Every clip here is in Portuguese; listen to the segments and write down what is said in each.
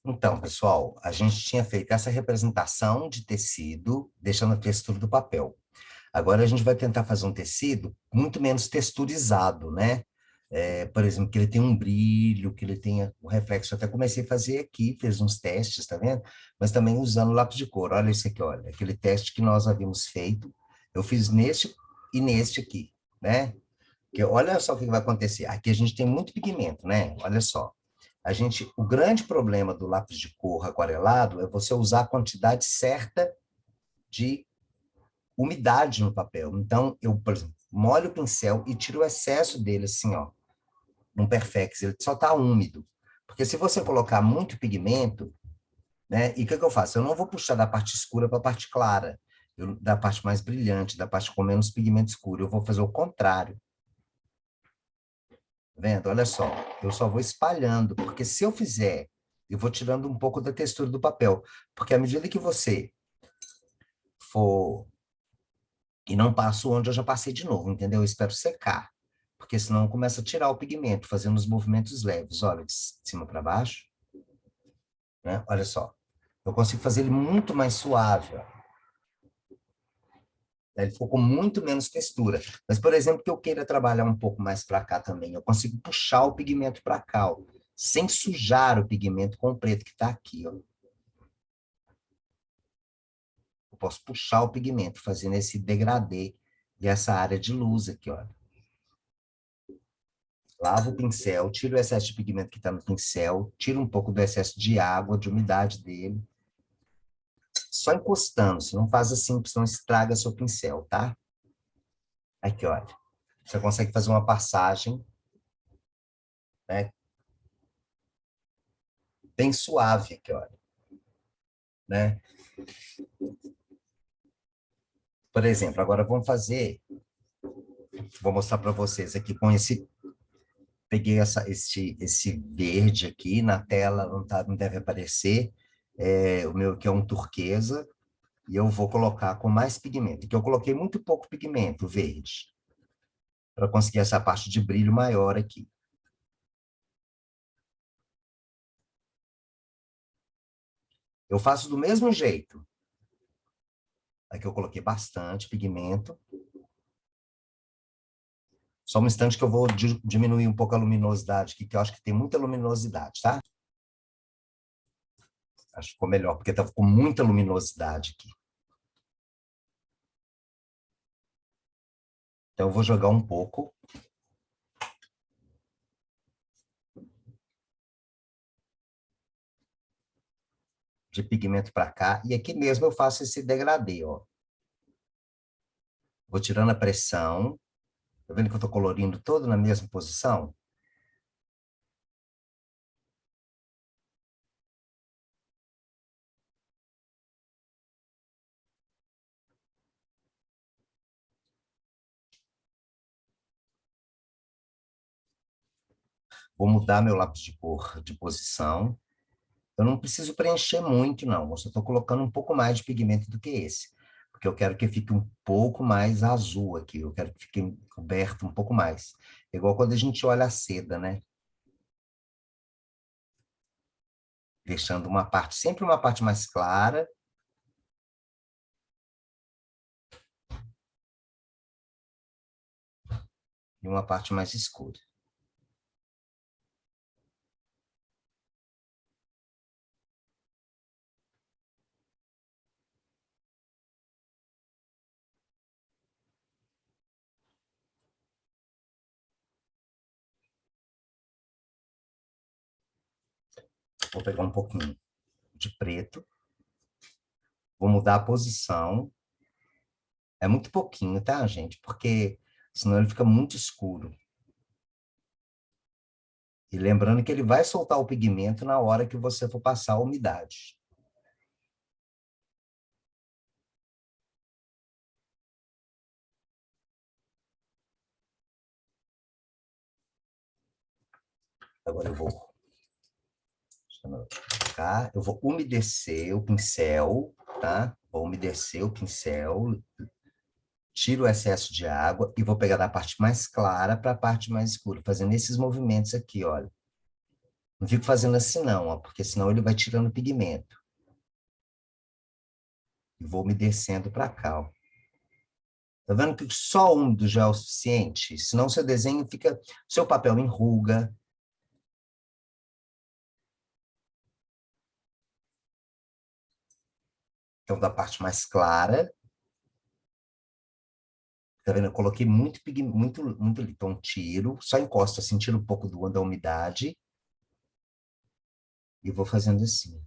Então, pessoal, a gente tinha feito essa representação de tecido, deixando a textura do papel. Agora a gente vai tentar fazer um tecido muito menos texturizado, né? Por exemplo, que ele tenha um brilho, que ele tenha um reflexo. Eu até comecei a fazer aqui, fiz uns testes, tá vendo? Mas também usando lápis de cor. Olha isso aqui, olha. Aquele teste que nós havíamos feito, eu fiz neste e neste aqui, né? Que olha só o que vai acontecer. Aqui a gente tem muito pigmento, né? Olha só. O grande problema do lápis de cor aquarelado é você usar a quantidade certa de umidade no papel. Então, eu, por exemplo, molho o pincel e tiro o excesso dele, assim, ó, no Perfex. Ele só está úmido. Porque se você colocar muito pigmento, né? E o que que eu faço? Eu não vou puxar da parte escura para a parte clara, da parte mais brilhante, da parte com menos pigmento escuro. Eu vou fazer o contrário. Tá vendo? Olha só, eu só vou espalhando, porque se eu fizer, eu vou tirando um pouco da textura do papel. Porque à medida que você for e não passo onde eu já passei de novo, entendeu? Eu espero secar, porque senão começa a tirar o pigmento, fazendo os movimentos leves, olha, de cima para baixo, né? Olha só, eu consigo fazer ele muito mais suave, ó. Ele ficou com muito menos textura. Mas, por exemplo, que eu queira trabalhar um pouco mais para cá também, eu consigo puxar o pigmento para cá, ó, sem sujar o pigmento com o preto que está aqui, ó. Eu posso puxar o pigmento, fazendo esse degradê e essa área de luz aqui, ó. Lavo o pincel, tiro o excesso de pigmento que está no pincel, tiro um pouco do excesso de água, de umidade dele, só encostando, você não faz assim, porque senão estraga seu pincel, tá? Aqui, olha, você consegue fazer uma passagem, né, bem suave aqui, olha, né? Por exemplo, agora vamos fazer, vou mostrar para vocês aqui com peguei esse verde aqui na tela, não, tá, não deve aparecer, o meu que é um turquesa, e eu vou colocar com mais pigmento, que eu coloquei muito pouco pigmento verde, para conseguir essa parte de brilho maior aqui. Eu faço do mesmo jeito. Aqui eu coloquei bastante pigmento. Só um instante que eu vou diminuir um pouco a luminosidade aqui, que eu acho que tem muita luminosidade, tá? Acho que ficou melhor, porque estava com muita luminosidade aqui. Então eu vou jogar um pouco de pigmento para cá, e aqui mesmo eu faço esse degradê, ó. Vou tirando a pressão. Tá vendo que eu estou colorindo todo na mesma posição? Vou mudar meu lápis de cor de posição. Eu não preciso preencher muito, não. Eu só estou colocando um pouco mais de pigmento do que esse. Porque eu quero que fique um pouco mais azul aqui. Eu quero que fique coberto um pouco mais. Igual quando a gente olha a seda, né? Deixando uma parte, sempre uma parte mais clara e uma parte mais escura. Vou pegar um pouquinho de preto. Vou mudar a posição. É muito pouquinho, tá, gente? Porque senão ele fica muito escuro. E lembrando que ele vai soltar o pigmento na hora que você for passar a umidade. Agora eu vou cá, eu vou umedecer o pincel, tá? Vou umedecer o pincel, tiro o excesso de água e vou pegar da parte mais clara para a parte mais escura, fazendo esses movimentos aqui, olha. Não fico fazendo assim não, ó, porque senão ele vai tirando pigmento. E vou me descendo para cá, ó. Tá vendo que só úmido já é o suficiente? Senão seu desenho fica, seu papel enruga. Então, da parte mais clara, tá vendo? Eu coloquei muito pigmento, muito ali. Então, tiro, só encosto assim, tiro um pouco da umidade e vou fazendo assim.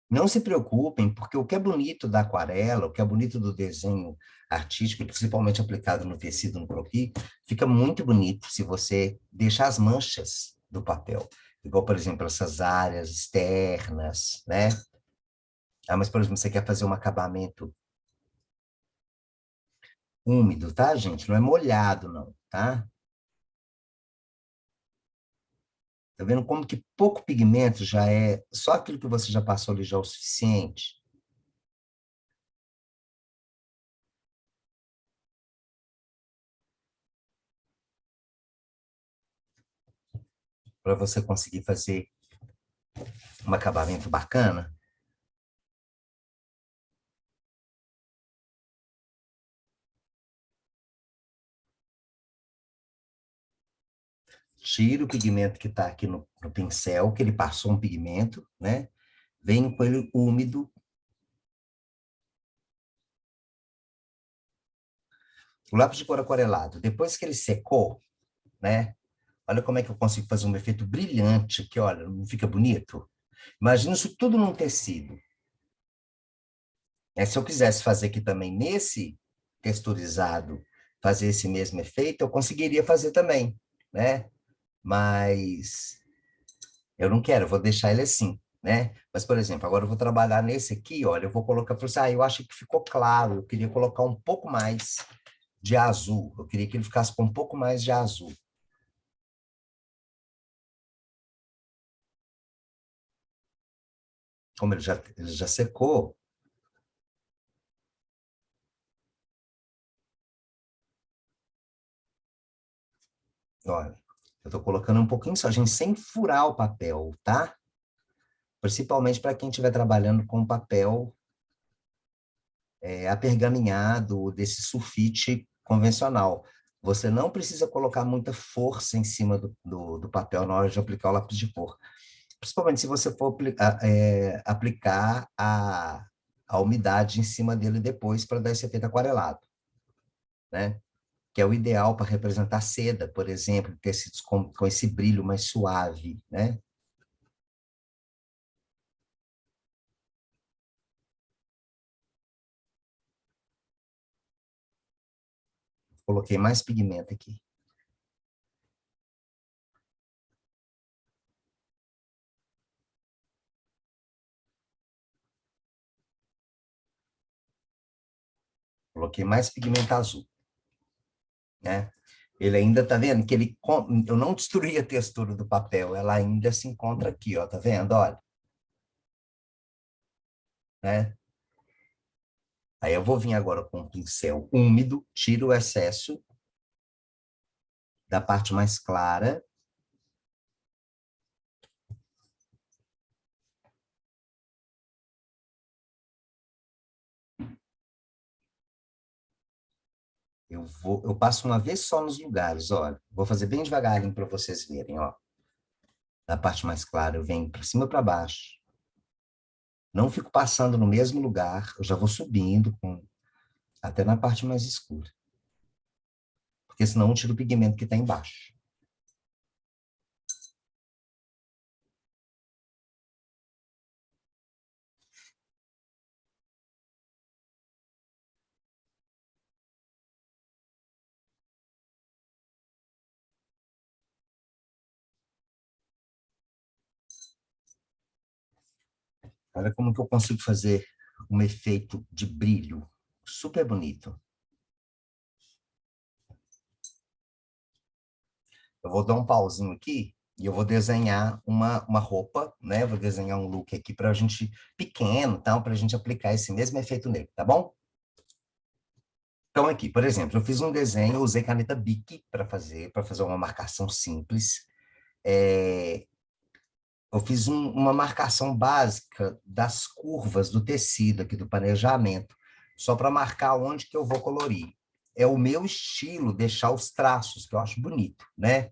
Não se preocupem, porque o que é bonito da aquarela, o que é bonito do desenho artístico, principalmente aplicado no tecido, no croquis, fica muito bonito se você deixar as manchas do papel. Igual, por exemplo, essas áreas externas, né? Ah, mas, por exemplo, você quer fazer um acabamento úmido, tá, gente? Não é molhado, não, tá? Tá vendo como que pouco pigmento já é, só aquilo que você já passou ali já é o suficiente para você conseguir fazer um acabamento bacana? Tira o pigmento que está aqui no pincel, que ele passou um pigmento, né? Vem com ele úmido. O lápis de cor aquarelado, depois que ele secou, né? Olha como é que eu consigo fazer um efeito brilhante, que olha, não fica bonito? Imagina isso tudo num tecido. Se eu quisesse fazer aqui também nesse texturizado, fazer esse mesmo efeito, eu conseguiria fazer também, né? Mas eu não quero, eu vou deixar ele assim, né? Mas, por exemplo, agora eu vou trabalhar nesse aqui, olha, eu vou colocar, eu assim, eu acho que ficou claro, eu queria colocar um pouco mais de azul, eu queria que ele ficasse com um pouco mais de azul. Como ele já secou, olha, eu estou colocando um pouquinho só, gente, sem furar o papel, tá? Principalmente para quem estiver trabalhando com papel apergaminhado, desse sulfite convencional. Você não precisa colocar muita força em cima do papel na hora de aplicar o lápis de cor. Principalmente se você for aplicar a umidade em cima dele depois para dar esse efeito aquarelado, né? Que é o ideal para representar seda, por exemplo, tecidos com esse brilho mais suave, né? Coloquei mais pigmento aqui. Coloquei mais pigmento azul, né? Ele ainda tá vendo que eu não destruí a textura do papel, ela ainda se encontra aqui, ó, tá vendo? Olha, né? Aí eu vou vir agora com um pincel úmido, tiro o excesso da parte mais clara. Eu passo uma vez só nos lugares, olha. Vou fazer bem devagarinho para vocês verem, ó. Da parte mais clara eu venho para cima para baixo. Não fico passando no mesmo lugar, eu já vou subindo até na parte mais escura. Porque senão eu tiro o pigmento que está embaixo. Olha como que eu consigo fazer um efeito de brilho super bonito. Eu vou dar um pauzinho aqui e eu vou desenhar uma roupa, né? Vou desenhar um look aqui para a gente, pequeno, tá? Para a gente aplicar esse mesmo efeito nele, tá bom? Então, aqui, por exemplo, eu fiz um desenho, eu usei caneta Bic para fazer uma marcação simples. É, eu fiz uma marcação básica das curvas do tecido aqui, do planejamento, só para marcar onde que eu vou colorir. É o meu estilo deixar os traços, que eu acho bonito, né?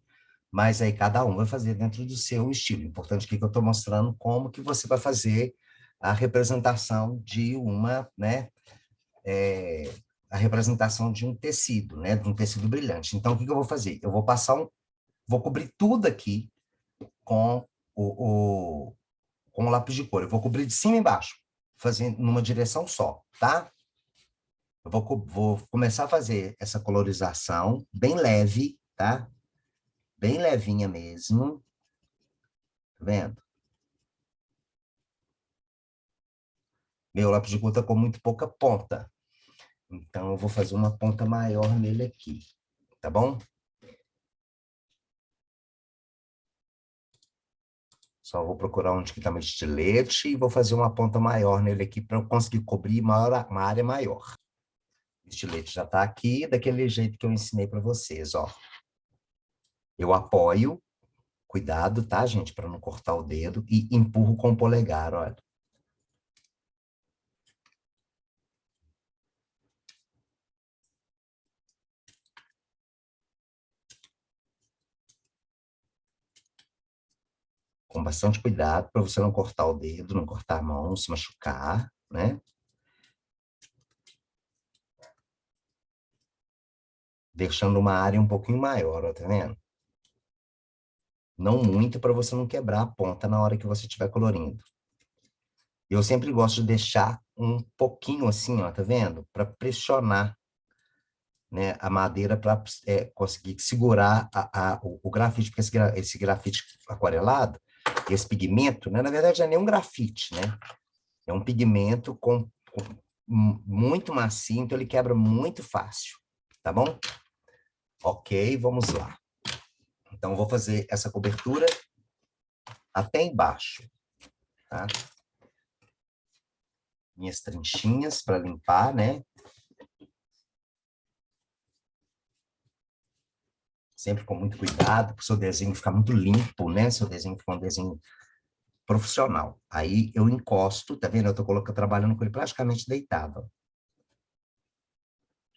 Mas aí cada um vai fazer dentro do seu estilo. Importante aqui que eu estou mostrando como que você vai fazer a representação de uma, né? É, a representação de um tecido, né? De um tecido brilhante. Então, o que que eu vou fazer? Eu vou vou cobrir tudo aqui com o com o lápis de cor. Eu vou cobrir de cima e embaixo, fazendo numa direção só, tá? Vou começar a fazer essa colorização bem leve, tá? Bem levinha mesmo, tá vendo? Meu lápis de cor tá com muito pouca ponta, então eu vou fazer uma ponta maior nele aqui, tá bom? Só vou procurar onde que tá meu estilete e vou fazer uma ponta maior nele aqui para eu conseguir cobrir uma área maior. O estilete já tá aqui, daquele jeito que eu ensinei para vocês, ó. Eu apoio. Cuidado, tá, gente, para não cortar o dedo. E empurro com o polegar, olha. Com bastante cuidado para você não cortar o dedo, não cortar a mão, se machucar, né? Deixando uma área um pouquinho maior, ó, tá vendo? Não muito para você não quebrar a ponta na hora que você estiver colorindo. Eu sempre gosto de deixar um pouquinho assim, ó, tá vendo? Para pressionar, né, a madeira para conseguir segurar o grafite, porque esse grafite aquarelado, esse pigmento, né, na verdade, não é nem um grafite, né? É um pigmento muito macio, então ele quebra muito fácil, tá bom? Ok, vamos lá. Então, vou fazer essa cobertura até embaixo, tá? Minhas trinchinhas para limpar, né? Sempre com muito cuidado, para o seu desenho ficar muito limpo, né? Seu desenho ficar um desenho profissional. Aí eu encosto, tá vendo? Eu tô colocando, trabalhando com ele praticamente deitado.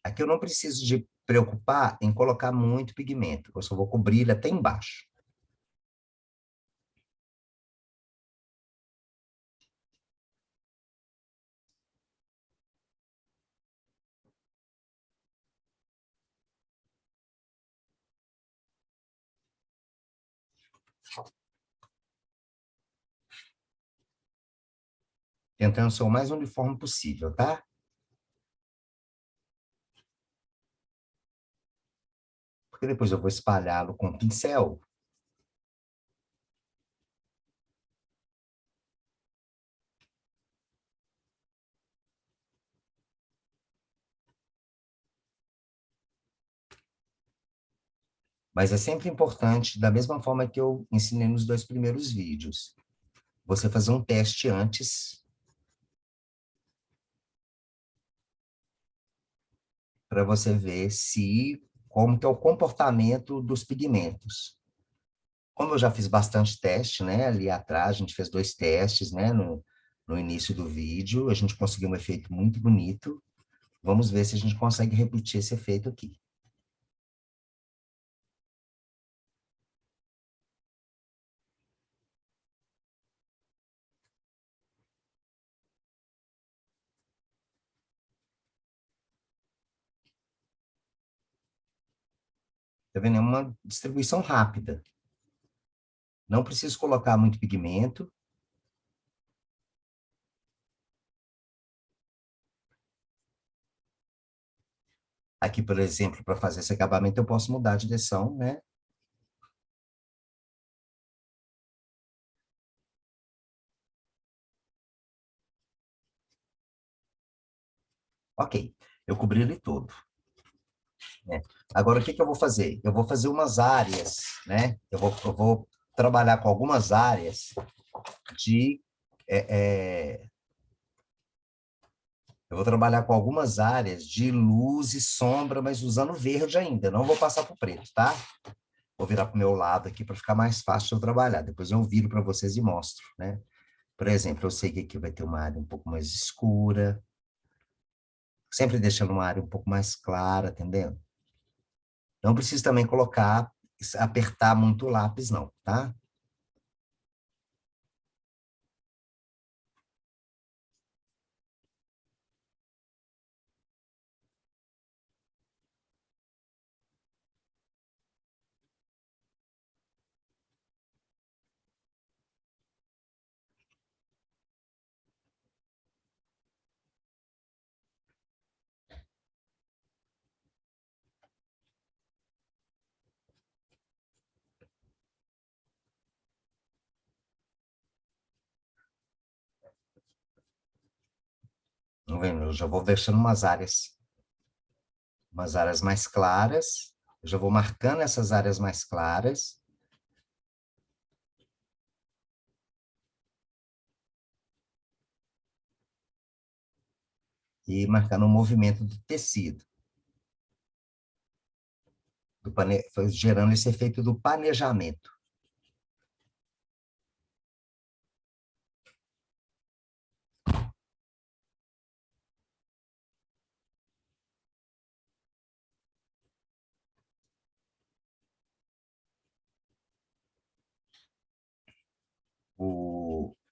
Aqui eu não preciso de preocupar em colocar muito pigmento, eu só vou cobrir ele até embaixo. Tentando ser o mais uniforme possível, tá? Porque depois eu vou espalhá-lo com pincel. Mas é sempre importante, da mesma forma que eu ensinei nos 2 primeiros vídeos, você fazer um teste antes para você ver como que é o comportamento dos pigmentos. Como eu já fiz bastante teste, né, ali atrás, a gente fez 2 testes, né, no início do vídeo, a gente conseguiu um efeito muito bonito. Vamos ver se a gente consegue repetir esse efeito aqui. Tá vendo? É uma distribuição rápida. Não preciso colocar muito pigmento. Aqui, por exemplo, para fazer esse acabamento, eu posso mudar a direção, né? Ok, eu cobri ele todo, né? Agora, o que que eu vou fazer? Eu vou fazer umas áreas, né? Eu vou trabalhar com algumas áreas de... Eu vou trabalhar com algumas áreas de luz e sombra, mas usando verde ainda. Não vou passar para o preto, tá? Vou virar para o meu lado aqui para ficar mais fácil de eu trabalhar. Depois eu viro para vocês e mostro, né? Por exemplo, eu sei que aqui vai ter uma área um pouco mais escura, sempre deixando uma área um pouco mais clara, entendendo? Não precisa também colocar, apertar muito o lápis, não, tá? Não vendo? Eu já vou deixando umas áreas mais claras. Eu já vou marcando essas áreas mais claras. E marcando o movimento do tecido, gerando esse efeito do panejamento.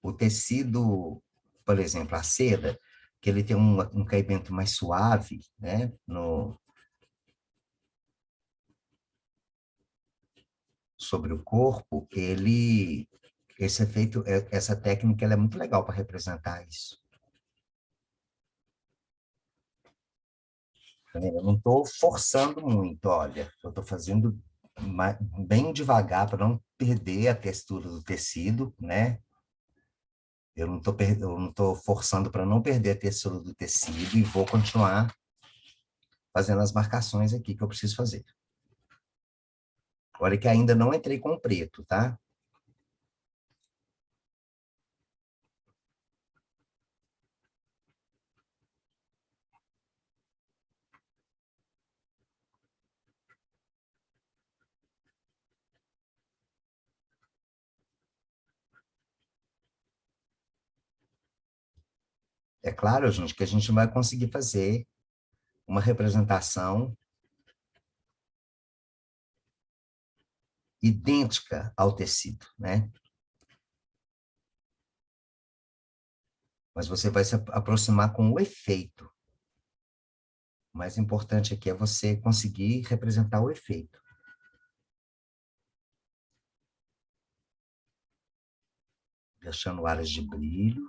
O tecido, por exemplo, a seda, que ele tem um caimento mais suave, né, sobre o corpo, esse efeito, essa técnica, ela é muito legal para representar isso. Tá vendo? Eu não estou forçando muito, olha, eu estou fazendo bem devagar para não perder a textura do tecido, né? Eu não tô forçando para não perder a textura do tecido e vou continuar fazendo as marcações aqui que eu preciso fazer. Olha que ainda não entrei com o preto, tá? É claro, gente, que a gente vai conseguir fazer uma representação idêntica ao tecido, né? Mas você vai se aproximar com o efeito. O mais importante aqui é você conseguir representar o efeito. Deixando áreas de brilho.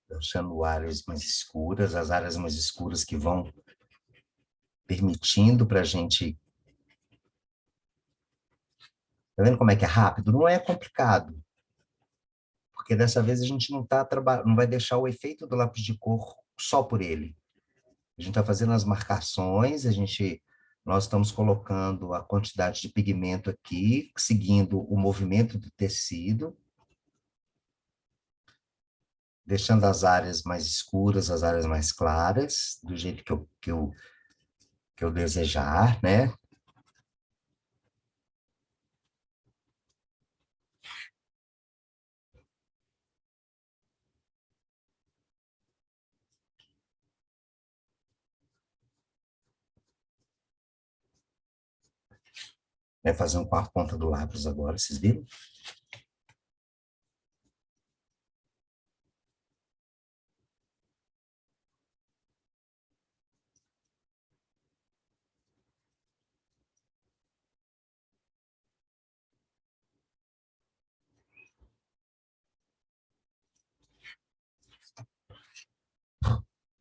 Deixando áreas mais escuras, as áreas mais escuras que vão permitindo para a gente. Tá vendo como é que é rápido? Não é complicado, porque dessa vez a gente não vai deixar o efeito do lápis de cor só por ele. A gente está fazendo as marcações, nós estamos colocando a quantidade de pigmento aqui, seguindo o movimento do tecido, deixando as áreas mais escuras, as áreas mais claras, do jeito que eu desejar, né? Vai fazer um quarto ponta do lápis agora, vocês viram?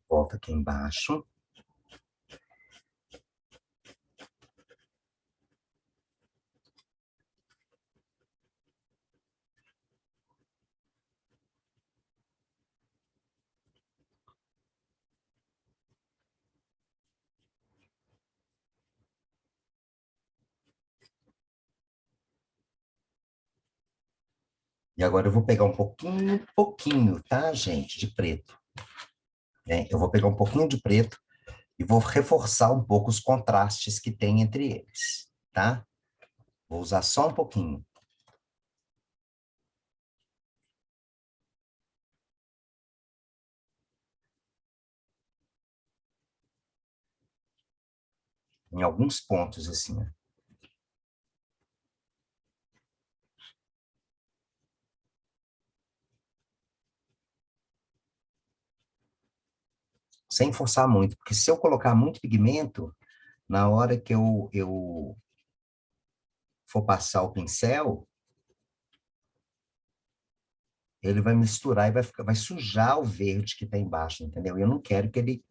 Volta aqui embaixo. E agora eu vou pegar um pouquinho, tá, gente, de preto. Né? Eu vou pegar um pouquinho de preto e vou reforçar um pouco os contrastes que tem entre eles, tá? Vou usar só um pouquinho. Em alguns pontos, assim, né? Sem forçar muito, porque se eu colocar muito pigmento, na hora que eu for passar o pincel, ele vai misturar e vai sujar o verde que está embaixo, entendeu? Eu não quero que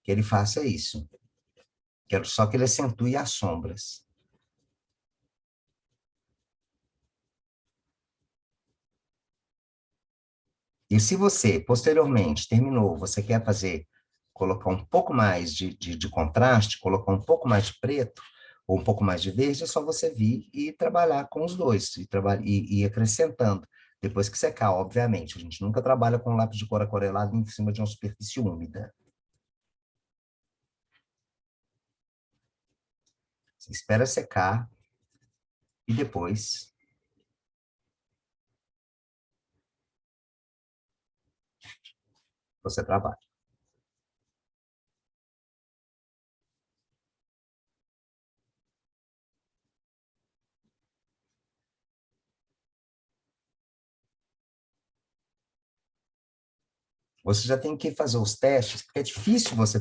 ele faça isso. Quero só que ele acentue as sombras. E se você, posteriormente, terminou, você quer fazer, colocar um pouco mais de contraste, colocar um pouco mais de preto, ou um pouco mais de verde, é só você vir e trabalhar com os dois, e ir acrescentando. Depois que secar, obviamente. A gente nunca trabalha com lápis de cor aquarelado em cima de uma superfície úmida. Você espera secar e depois você trabalha. Você já tem que fazer os testes, porque é difícil você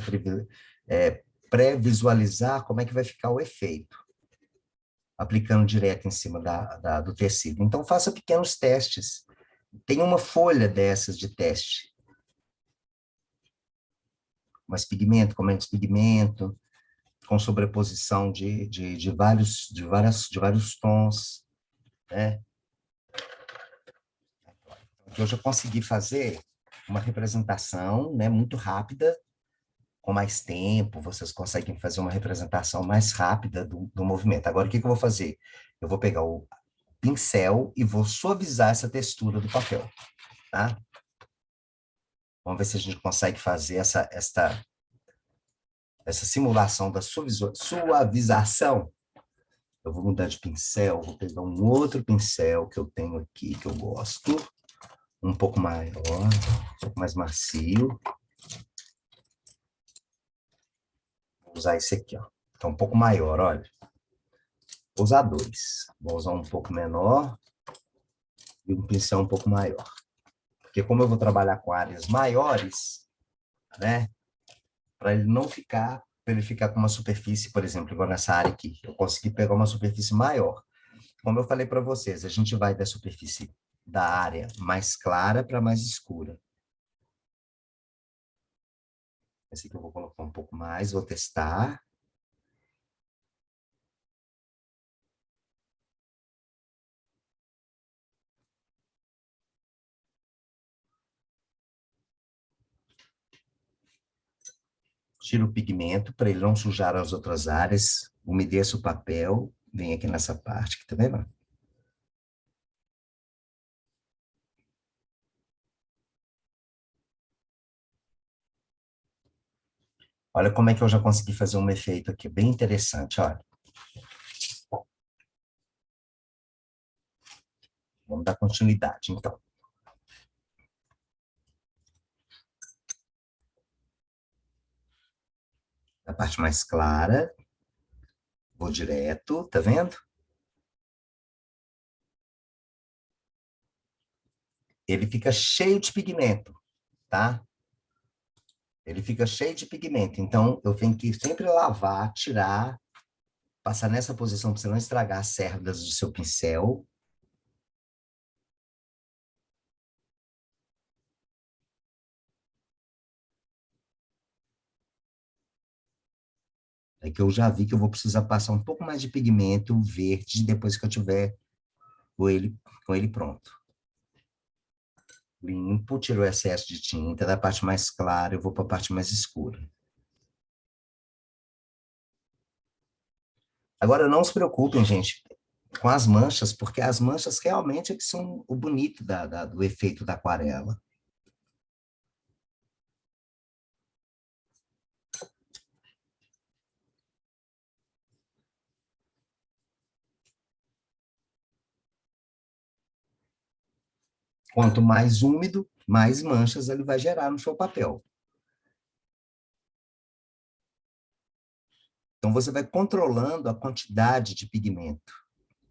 pré-visualizar como é que vai ficar o efeito, aplicando direto em cima do tecido. Então, faça pequenos testes. Tem uma folha dessas de teste. Mais pigmento, com menos pigmento, com sobreposição de vários tons, né? Então, eu já consegui fazer uma representação, né, muito rápida, com mais tempo, vocês conseguem fazer uma representação mais rápida do movimento. Agora, o que que eu vou fazer? Eu vou pegar o pincel e vou suavizar essa textura do papel, tá? Vamos ver se a gente consegue fazer essa simulação da suavização. Eu vou mudar de pincel, vou pegar um outro pincel que eu tenho aqui, que eu gosto, um pouco maior, um pouco mais macio. Vou usar esse aqui, ó. Então, um pouco maior, olha. Vou usar dois. Vou usar um pouco menor e um pincel um pouco maior. Porque como eu vou trabalhar com áreas maiores, né? Para ele não ficar, para ele ficar com uma superfície, por exemplo, igual nessa área aqui. Eu consegui pegar uma superfície maior. Como eu falei para vocês, a gente vai da superfície da área mais clara para mais escura. Esse aqui eu vou colocar um pouco mais, vou testar. Tiro o pigmento para ele não sujar as outras áreas. Umedeço o papel. Vem aqui nessa parte, que tá vendo? Olha como é que eu já consegui fazer um efeito aqui, bem interessante, olha. Vamos dar continuidade, então. A parte mais clara, vou direto, tá vendo? Ele fica cheio de pigmento, tá? Ele fica cheio de pigmento, então eu tenho que sempre lavar, tirar, passar nessa posição para você não estragar as cerdas do seu pincel. É que eu já vi que eu vou precisar passar um pouco mais de pigmento verde depois que eu tiver com ele, com ele pronto. Limpo, tiro o excesso de tinta, da parte mais clara eu vou para a parte mais escura. Agora, não se preocupem, gente, com as manchas, porque as manchas realmente é que são o bonito do efeito da aquarela. Quanto mais úmido, mais manchas ele vai gerar no seu papel. Então, você vai controlando a quantidade de pigmento.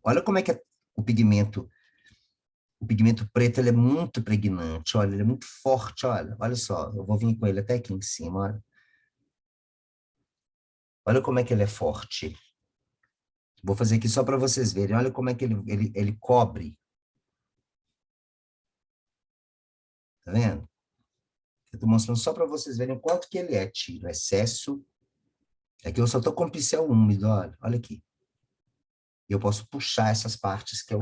Olha como é que é o pigmento preto ele é muito pregnante, olha, ele é muito forte, olha só, eu vou vir com ele até aqui em cima, olha como é que ele é forte. Vou fazer aqui só para vocês verem, olha como é que ele cobre, tá vendo? Eu estou mostrando só para vocês verem o quanto que ele é, tiro, excesso. Aqui eu só estou com o pincel úmido, olha aqui. E eu posso puxar essas partes que eu,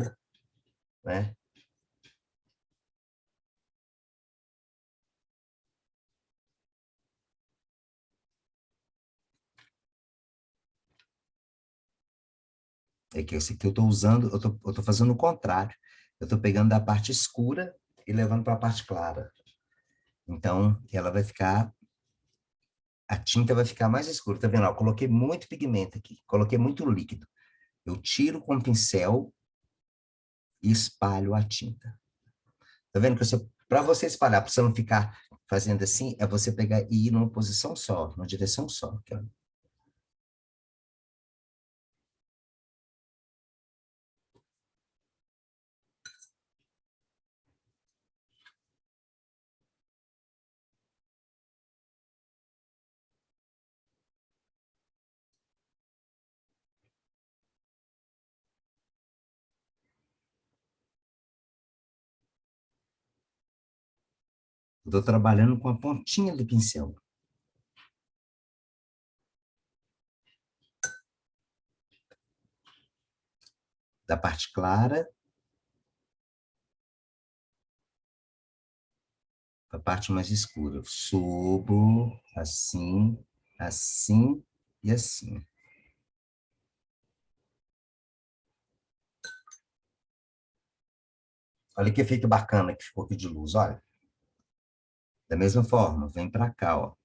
né? É que esse aqui eu estou usando, eu tô fazendo o contrário. Eu estou pegando da parte escura e levando para a parte clara. Então, ela vai ficar, a tinta vai ficar mais escura. Tá vendo? Eu coloquei muito pigmento aqui, coloquei muito líquido. Eu tiro com o pincel e espalho a tinta. Tá vendo que para você espalhar, para você não ficar fazendo assim, é você pegar e ir numa posição só, numa direção só. Aqui, ó. Estou trabalhando com a pontinha do pincel. Da parte clara para a parte mais escura. Eu subo assim, assim e assim. Olha que efeito bacana que ficou aqui de luz, olha. Da mesma forma, vem para cá, ó.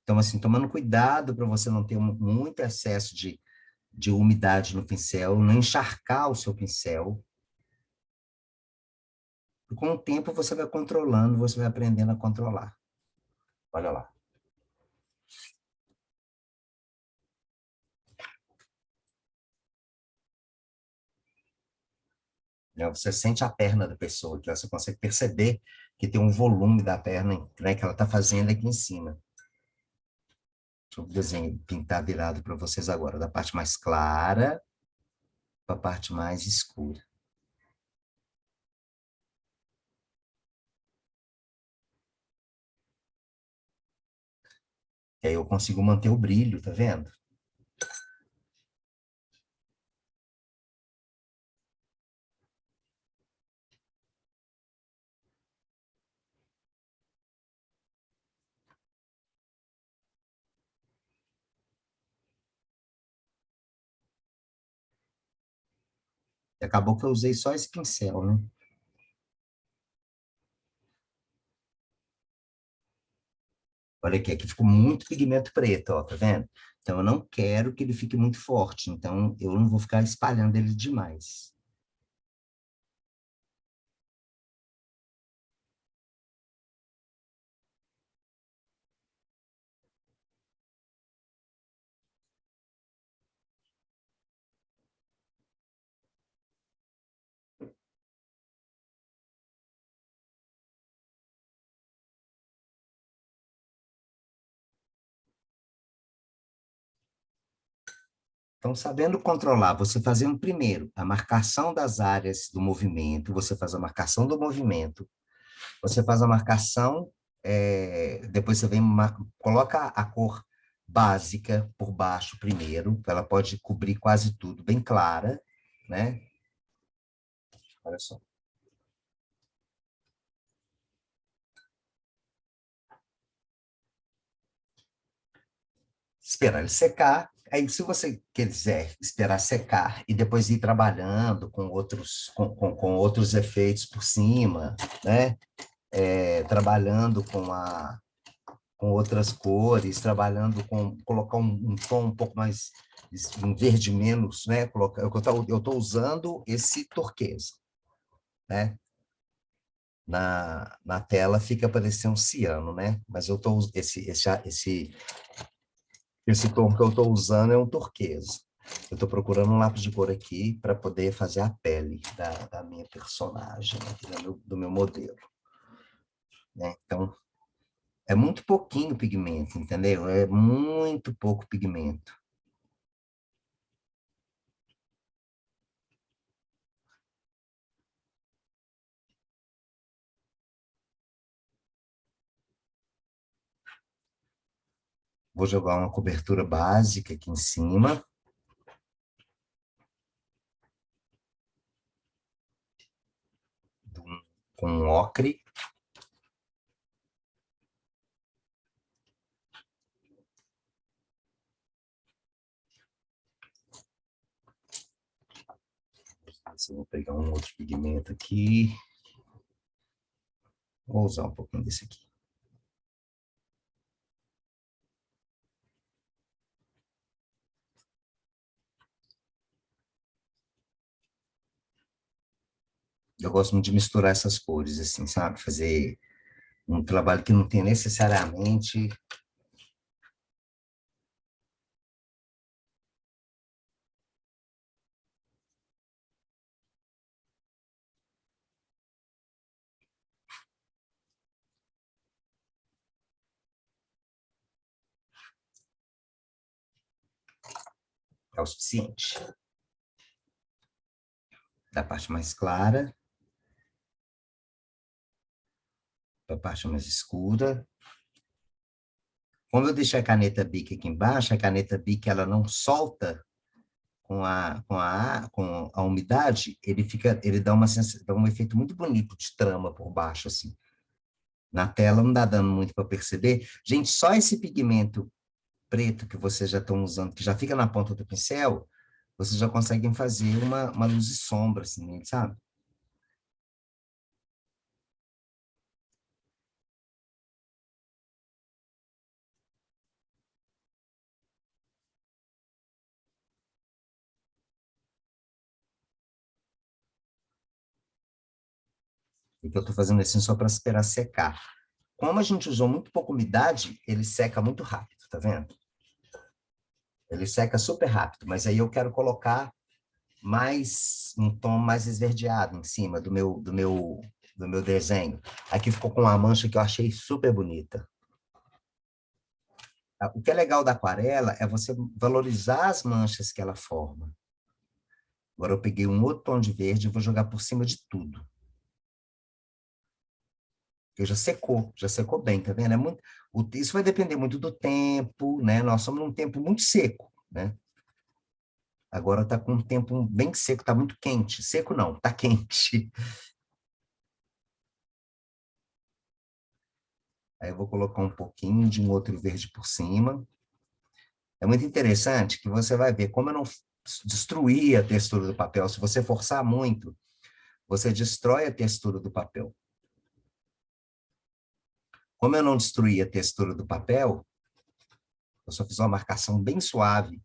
Então, assim, tomando cuidado para você não ter muito excesso de umidade no pincel, não encharcar o seu pincel. E com o tempo você vai controlando, você vai aprendendo a controlar. Olha lá. Né? Você sente a perna da pessoa, que você consegue perceber que tem um volume da perna, né, que ela está fazendo aqui em cima. Deixa eu desenho, pintar virado para vocês agora, da parte mais clara para a parte mais escura. E aí eu consigo manter o brilho, tá vendo? E acabou que eu usei só esse pincel, né? Olha aqui ficou muito pigmento preto, ó, tá vendo? Então eu não quero que ele fique muito forte, então eu não vou ficar espalhando ele demais. Então, sabendo controlar, você fazendo primeiro a marcação das áreas do movimento, você faz a marcação do movimento, você faz a marcação, depois você vem, coloca a cor básica por baixo primeiro, ela pode cobrir quase tudo, bem clara, né? Olha só. Esperar ele secar, Aí, se você quiser esperar secar e depois ir trabalhando com outros efeitos por cima, né? Trabalhando com outras cores, trabalhando colocar um tom um pouco mais, um verde menos, né? Eu estou usando esse turquesa, né? Na tela fica parecendo um ciano, né? Mas eu tô, esse tom que eu estou usando é um turquesa. Eu estou procurando um lápis de cor aqui para poder fazer a pele da minha personagem, aqui do meu modelo, né? Então, é muito pouquinho pigmento, entendeu? É muito pouco pigmento. Vou jogar uma cobertura básica aqui em cima, com um ocre. Vou pegar um outro pigmento aqui. Vou usar um pouquinho desse aqui. Eu gosto muito de misturar essas cores, assim, sabe? Fazer um trabalho que não tem necessariamente... É o suficiente. Da parte mais clara para a parte mais escura. Como eu deixei a caneta Bic aqui embaixo, a caneta Bic ela não solta com a umidade, ele dá um efeito muito bonito de trama por baixo, assim. Na tela não dá dando muito para perceber. Gente, só esse pigmento preto que vocês já estão usando, que já fica na ponta do pincel, vocês já conseguem fazer uma luz e sombra, assim, sabe? Então, eu estou fazendo assim só para esperar secar. Como a gente usou muito pouca umidade, ele seca muito rápido, tá vendo? Ele seca super rápido, mas aí eu quero colocar um tom mais esverdeado em cima do meu desenho. Aqui ficou com uma mancha que eu achei super bonita. O que é legal da aquarela é você valorizar as manchas que ela forma. Agora eu peguei um outro tom de verde e vou jogar por cima de tudo. Porque já secou bem, tá vendo? Isso vai depender muito do tempo, né? Nós estamos num tempo muito seco, né? Agora está com um tempo bem seco, está muito quente. Seco não, está quente. Aí eu vou colocar um pouquinho de um outro verde por cima. É muito interessante que você vai ver como eu não destruí a textura do papel. Se você forçar muito, você destrói a textura do papel. Como eu não destruí a textura do papel, eu só fiz uma marcação bem suave,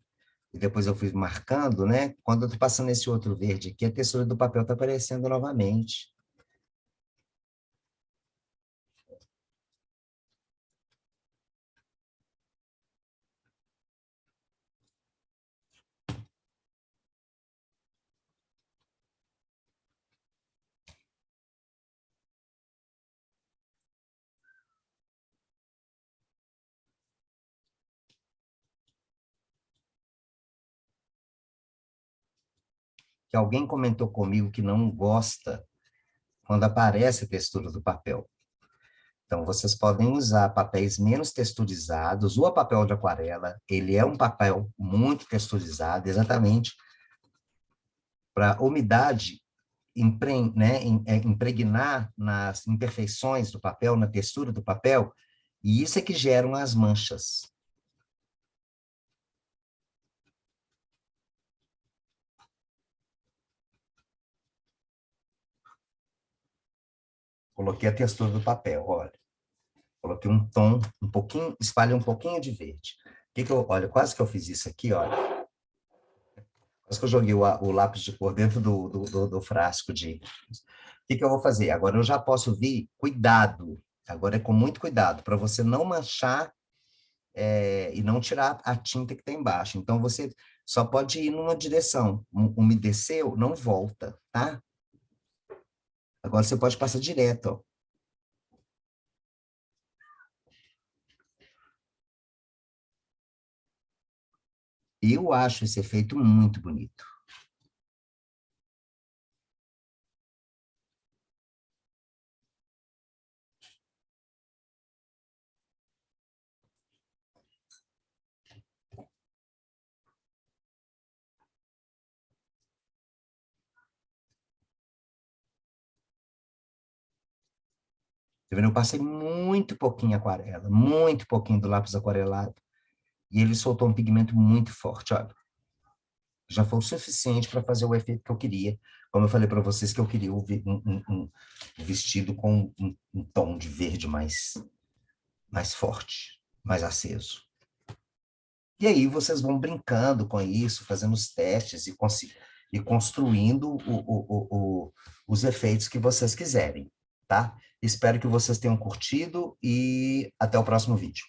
e depois eu fui marcando, né? Quando eu estou passando esse outro verde aqui, a textura do papel está aparecendo novamente. Que alguém comentou comigo que não gosta quando aparece a textura do papel. Então, vocês podem usar papéis menos texturizados. O papel de aquarela, ele é um papel muito texturizado, exatamente para a umidade impregnar nas imperfeições do papel, na textura do papel, e isso é que geram as manchas. Coloquei a textura do papel, olha. Coloquei um tom, um pouquinho, espalhei um pouquinho de verde. Olha, quase que eu fiz isso aqui, olha. Quase que eu joguei o lápis de cor dentro do frasco de... O que eu vou fazer? Agora eu já posso vir, cuidado. Agora é com muito cuidado, para você não manchar e não tirar a tinta que está embaixo. Então, você só pode ir numa direção. Umedeceu, não volta, tá? Agora você pode passar direto, ó. Eu acho esse efeito muito bonito. Tá vendo? Eu passei muito pouquinho aquarela, muito pouquinho do lápis aquarelado, e ele soltou um pigmento muito forte, olha. Já foi o suficiente para fazer o efeito que eu queria. Como eu falei para vocês que eu queria um vestido com um tom de verde mais forte, mais aceso. E aí vocês vão brincando com isso, fazendo os testes e construindo os efeitos que vocês quiserem, tá? Espero que vocês tenham curtido e até o próximo vídeo.